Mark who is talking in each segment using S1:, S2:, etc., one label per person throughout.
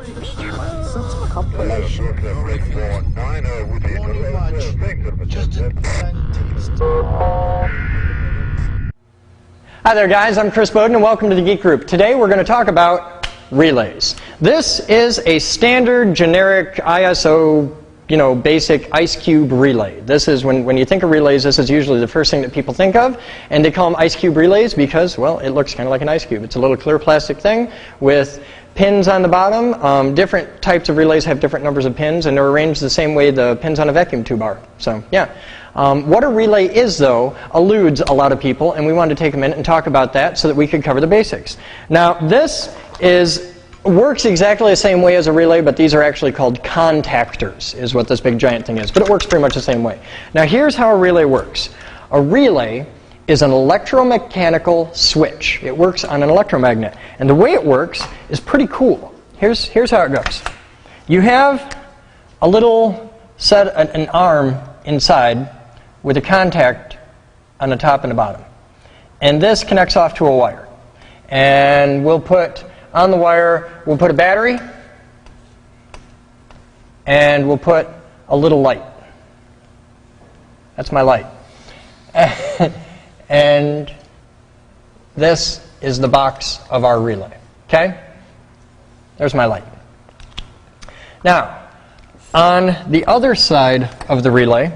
S1: Hi there guys, I'm Chris Bowden and welcome to the Geek Group. Today we're going to talk about relays. This is a standard generic ISO, basic ice cube relay. This is, when you think of relays, this is usually the first thing that people think of, and they call them ice cube relays because, well, it looks kind of like an ice cube. It's a little clear plastic thing with pins on the bottom. Different types of relays have different numbers of pins, and they're arranged the same way the pins on a vacuum tube are. So, yeah. What a relay is, though, eludes a lot of people, and we wanted to take a minute and talk about that so that we could cover the basics. Now, this works exactly the same way as a relay, but these are actually called contactors, is what this big giant thing is. But it works pretty much the same way. Now, here's how a relay works. A relay is an electromechanical switch. It works on an electromagnet. And the way it works is pretty cool. Here's how it goes. You have a little an arm inside with a contact on the top and the bottom. And this connects off to a wire. And we'll put on the wire, we'll put a battery, and we'll put a little light. That's my light. And this is the box of our relay. Okay? There's my light. Now, on the other side of the relay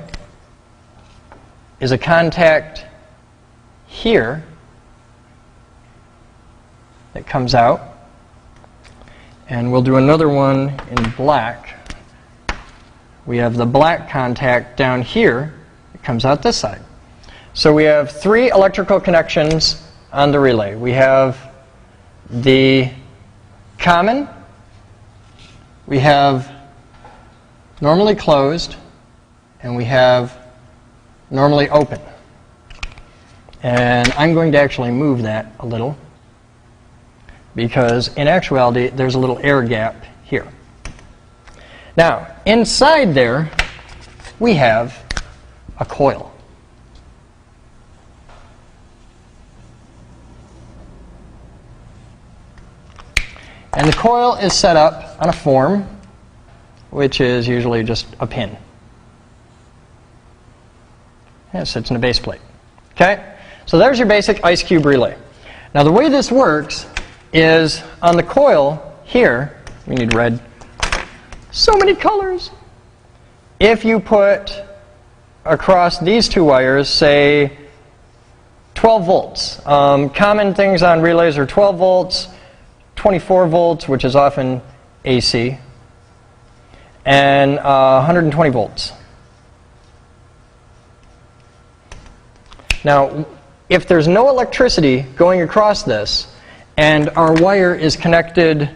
S1: is a contact here that comes out. And we'll do another one in black. We have the black contact down here. It comes out this side. So we have three electrical connections on the relay. We have the common, we have normally closed, and we have normally open. And I'm going to actually move that a little, because in actuality there's a little air gap here. Now, inside there we have a coil. And the coil is set up on a form, which is usually just a pin. It sits in a base plate. Okay? So there's your basic ice cube relay. Now the way this works is on the coil here, we need red, so many colors. If you put across these two wires, say 12 volts. Common things on relays are 12 volts, 24 volts, which is often AC, and 120 volts. Now, if there's no electricity going across this, and our wire is connected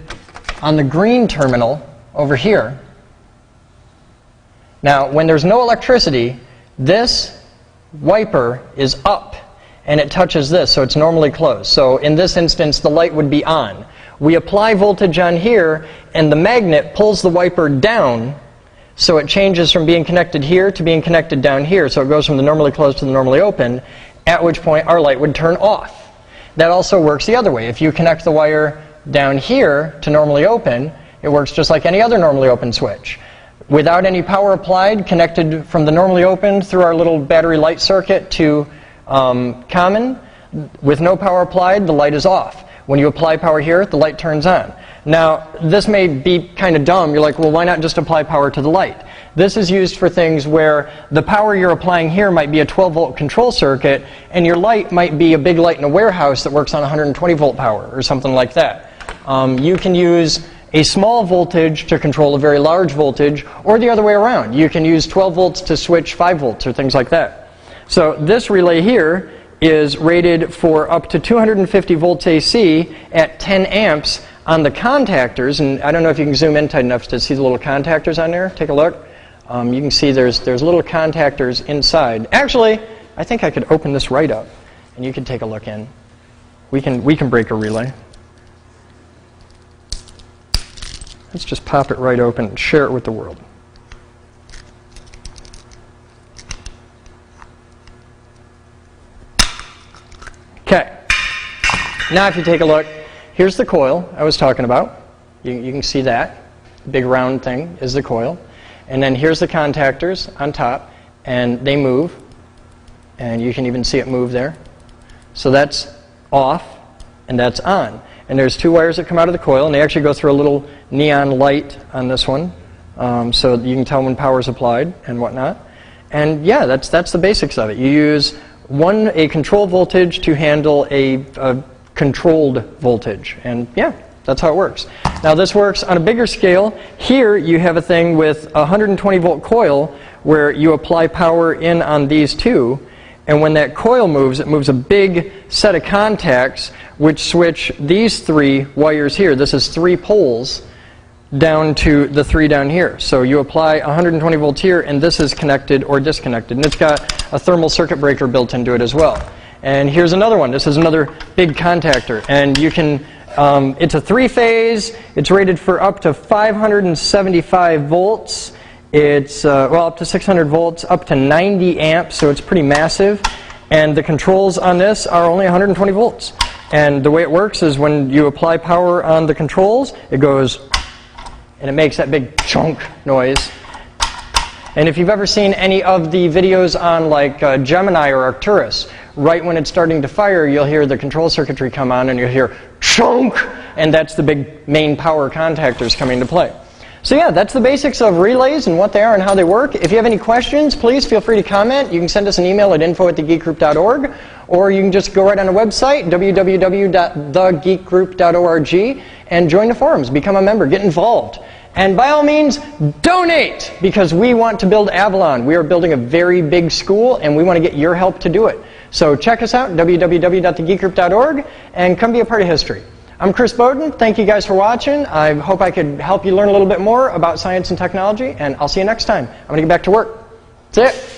S1: on the green terminal over here, now when there's no electricity, this wiper is up and it touches this, so it's normally closed. So in this instance, the light would be on. We apply voltage on here, and the magnet pulls the wiper down, so it changes from being connected here to being connected down here. So it goes from the normally closed to the normally open, at which point our light would turn off. That also works the other way. If you connect the wire down here to normally open, it works just like any other normally open switch. Without any power applied, connected from the normally open through our little battery light circuit to common, with no power applied, the light is off. When you apply power here, the light turns on. Now, this may be kind of dumb. You're like, well, why not just apply power to the light? This is used for things where the power you're applying here might be a 12-volt control circuit, and your light might be a big light in a warehouse that works on 120-volt power or something like that. You can use a small voltage to control a very large voltage, or the other way around. You can use 12 volts to switch 5 volts or things like that. So this relay here is rated for up to 250 volts AC at 10 amps on the contactors, and I don't know if you can zoom in tight enough to see the little contactors on there. Take a look. You can see there's little contactors inside. Actually, I think I could open this right up, and you can take a look in. We can break a relay. Let's just pop it right open and share it with the world. Okay. Now if you take a look, here's the coil I was talking about. You can see that. big round thing is the coil. And then here's the contactors on top, and they move. And you can even see it move there. So that's off, and that's on. And there's two wires that come out of the coil, and they actually go through a little neon light on this one, so you can tell when power is applied and whatnot. And yeah, that's the basics of it. You use a control voltage to handle a controlled voltage. And yeah, that's how it works. Now this works on a bigger scale. Here you have a thing with a 120 volt coil where you apply power in on these two, and when that coil moves, it moves a big set of contacts which switch these three wires here. This is 3 poles down to the 3 down here. So you apply 120 volts here, and this is connected or disconnected. And it's got a thermal circuit breaker built into it as well. And here's another one. This is another big contactor. And you can, it's a 3-phase. It's rated for up to 575 volts. It's, well, up to 600 volts, up to 90 amps, so it's pretty massive. And the controls on this are only 120 volts. And the way it works is when you apply power on the controls, it goes, and it makes that big chunk noise. And if you've ever seen any of the videos on like Gemini or Arcturus, right when it's starting to fire, you'll hear the control circuitry come on and you'll hear chunk, and that's the big main power contactors coming into play. So yeah, that's the basics of relays and what they are and how they work. If you have any questions, please feel free to comment. You can send us an email at info@thegeekgroup.org, or you can just go right on our website, www.thegeekgroup.org, and join the forums, become a member, get involved. And by all means, donate, because we want to build Avalon. We are building a very big school, and we want to get your help to do it. So check us out, www.thegeekgroup.org, and come be a part of history. I'm Chris Bowden. Thank you guys for watching. I hope I could help you learn a little bit more about science and technology, and I'll see you next time. I'm going to get back to work. That's it.